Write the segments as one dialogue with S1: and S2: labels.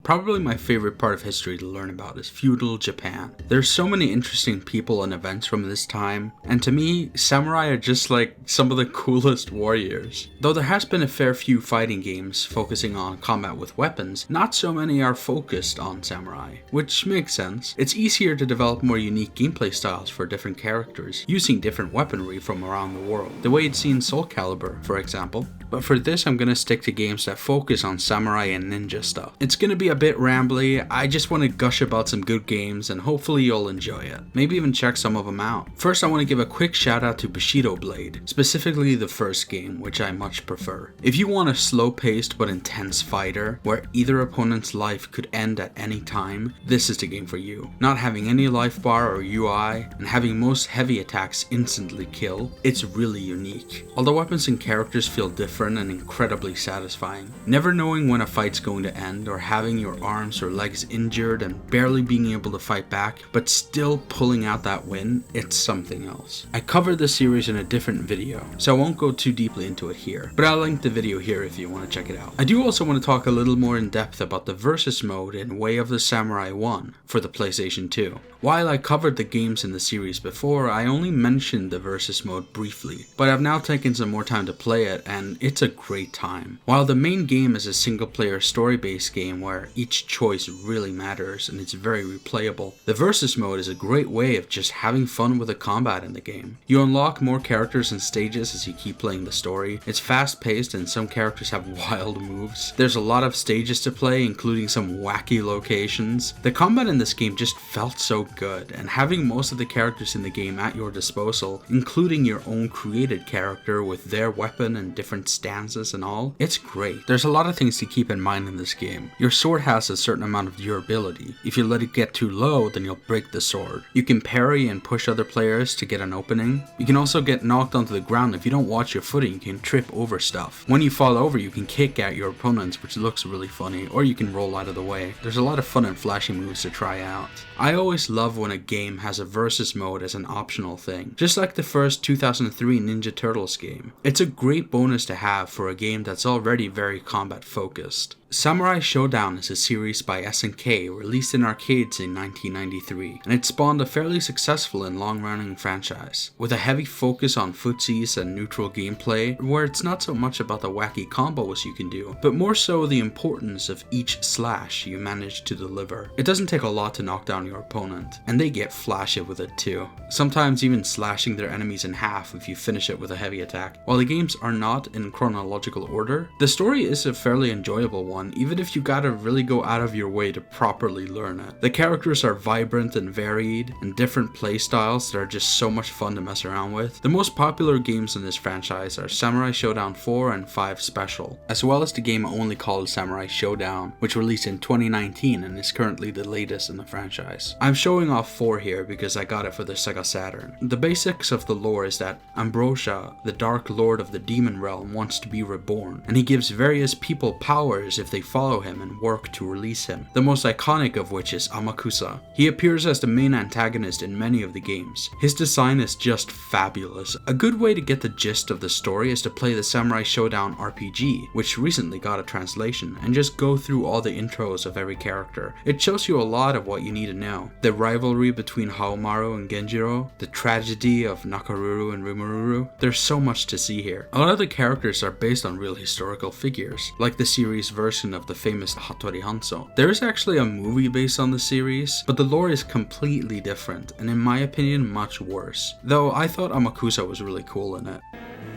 S1: Probably my favorite part of history to learn about is feudal Japan. There's so many interesting people and events from this time, and to me, samurai are just like some of the coolest warriors. Though there has been a fair few fighting games focusing on combat with weapons, not so many are focused on samurai, which makes sense. It's easier to develop more unique gameplay styles for different characters, using different weaponry from around the world, the way it's seen Soul Calibur, for example. But for this, I'm gonna stick to games that focus on samurai and ninja stuff. It's gonna be a bit rambly, I just want to gush about some good games and hopefully you'll enjoy it. Maybe even check some of them out. First, I want to give a quick shout out to Bushido Blade, specifically the first game, which I much prefer. If you want a slow-paced but intense fighter, where either opponent's life could end at any time, this is the game for you. Not having any life bar or UI, and having most heavy attacks instantly kill, it's really unique. All the weapons and characters feel different and incredibly satisfying. Never knowing when a fight's going to end, or having your arms or legs injured and barely being able to fight back, but still pulling out that win, it's something else. I covered this series in a different video, so I won't go too deeply into it here, but I'll link the video here if you want to check it out. I do also want to talk a little more in depth about the versus mode in Way of the Samurai 1 for the PlayStation 2. While I covered the games in the series before, I only mentioned the versus mode briefly, but I've now taken some more time to play it and it's a great time. While the main game is a single player story based game where each choice really matters and it's very replayable, the versus mode is a great way of just having fun with the combat in the game. You unlock more characters and stages as you keep playing the story. It's fast paced and some characters have wild moves. There's a lot of stages to play, including some wacky locations. The combat in this game just felt so good, and having most of the characters in the game at your disposal, including your own created character with their weapon and different stances and all, it's great. There's a lot of things to keep in mind in this game. Your sword has a certain amount of durability. If you let it get too low, then you'll break the sword. You can parry and push other players to get an opening. You can also get knocked onto the ground. If you don't watch your footing, you can trip over stuff. When you fall over, you can kick at your opponents, which looks really funny, or you can roll out of the way. There's a lot of fun and flashy moves to try out. I always love when a game has a versus mode as an optional thing, just like the first 2003 Ninja Turtles game. It's a great bonus to have for a game that's already very combat focused. Samurai Shodown is a series by SNK released in arcades in 1993, and it spawned a fairly successful and long-running franchise, with a heavy focus on footsies and neutral gameplay, where it's not so much about the wacky combos you can do, but more so the importance of each slash you manage to deliver. It doesn't take a lot to knock down your opponent, and they get flashy with it too, sometimes even slashing their enemies in half if you finish it with a heavy attack. While the games are not in chronological order, the story is a fairly enjoyable one, even if you gotta really go out of your way to properly learn it. The characters are vibrant and varied, and different playstyles that are just so much fun to mess around with. The most popular games in this franchise are Samurai Shodown 4 and 5 Special, as well as the game only called Samurai Shodown, which released in 2019 and is currently the latest in the franchise. I'm showing off 4 here because I got it for the Sega Saturn. The basics of the lore is that Ambrosia, the Dark Lord of the Demon Realm, wants to be reborn, and he gives various people powers if they follow him and work to release him, the most iconic of which is Amakusa. He appears as the main antagonist in many of the games. His design is just fabulous. A good way to get the gist of the story is to play the Samurai Shodown RPG, which recently got a translation, and just go through all the intros of every character. It shows you a lot of what you need to know. The rivalry between Haomaru and Genjiro, the tragedy of Nakaruru and Rimururu. There's so much to see here. A lot of the characters are based on real historical figures, like the series version of the famous Hattori Hanzo. There is actually a movie based on the series, but the lore is completely different, and in my opinion much worse. Though I thought Amakusa was really cool in it.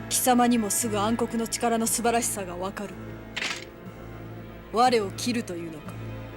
S2: 貴様にもすぐ暗黒の力の素晴らしさがわかる。我を切るというのか。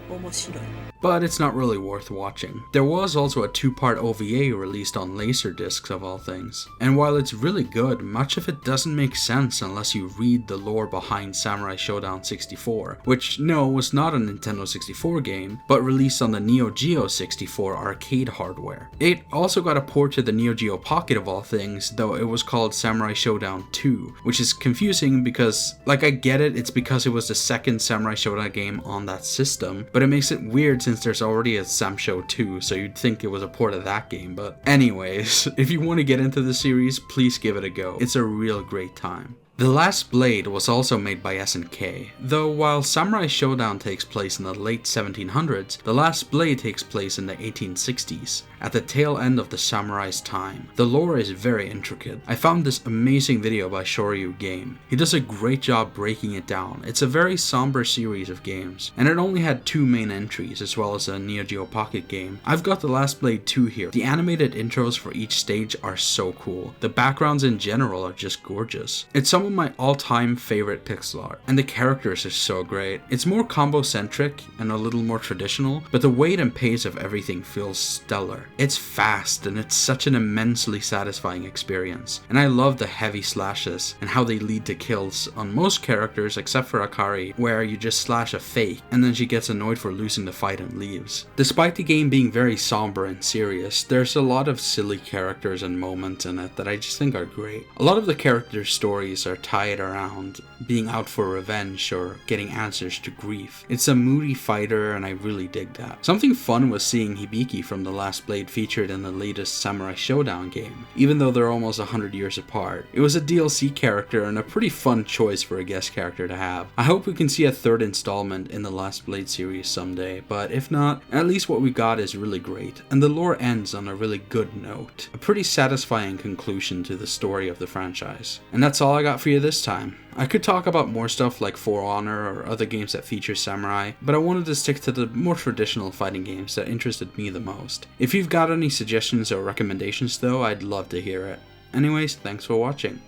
S2: 面白い。
S1: But it's not really worth watching. There was also a 2-part OVA released on Laserdiscs of all things, and while it's really good, much of it doesn't make sense unless you read the lore behind Samurai Shodown 64, which no, was not a Nintendo 64 game, but released on the Neo Geo 64 arcade hardware. It also got a port to the Neo Geo Pocket of all things, though it was called Samurai Shodown 2, which is confusing because, like, I get it, it's because it was the second Samurai Shodown game on that system, but it makes it weird since there's already a Samsho 2, so you'd think it was a port of that game. But anyways, if you want to get into the series, please give it a go. It's a real great time. The Last Blade was also made by SNK, though while Samurai Shodown takes place in the late 1700s, The Last Blade takes place in the 1860s, at the tail end of the samurai's time. The lore is very intricate. I found this amazing video by Shoryu Game. He does a great job breaking it down. It's a very somber series of games, and it only had 2 main entries as well as a Neo Geo Pocket game. I've got The Last Blade 2 here. The animated intros for each stage are so cool. The backgrounds in general are just gorgeous. It's some of my all-time favorite pixel art, and the characters are so great. It's more combo-centric and a little more traditional, but the weight and pace of everything feels stellar. It's fast, and it's such an immensely satisfying experience, and I love the heavy slashes and how they lead to kills on most characters except for Akari, where you just slash a fake and then she gets annoyed for losing the fight and leaves. Despite the game being very somber and serious, there's a lot of silly characters and moments in it that I just think are great. A lot of the characters' stories are tied around being out for revenge or getting answers to grief. It's a moody fighter, and I really dig that. Something fun was seeing Hibiki from The Last Blade featured in the latest Samurai Shodown game, even though they're almost 100 years apart. It was a DLC character and a pretty fun choice for a guest character to have. I hope we can see a 3rd installment in the Last Blade series someday, but if not, at least what we got is really great, and the lore ends on a really good note. A pretty satisfying conclusion to the story of the franchise. And that's all I got for you this time. I could talk about more stuff like For Honor or other games that feature samurai, but I wanted to stick to the more traditional fighting games that interested me the most. If you've got any suggestions or recommendations though, I'd love to hear it. Anyways, thanks for watching.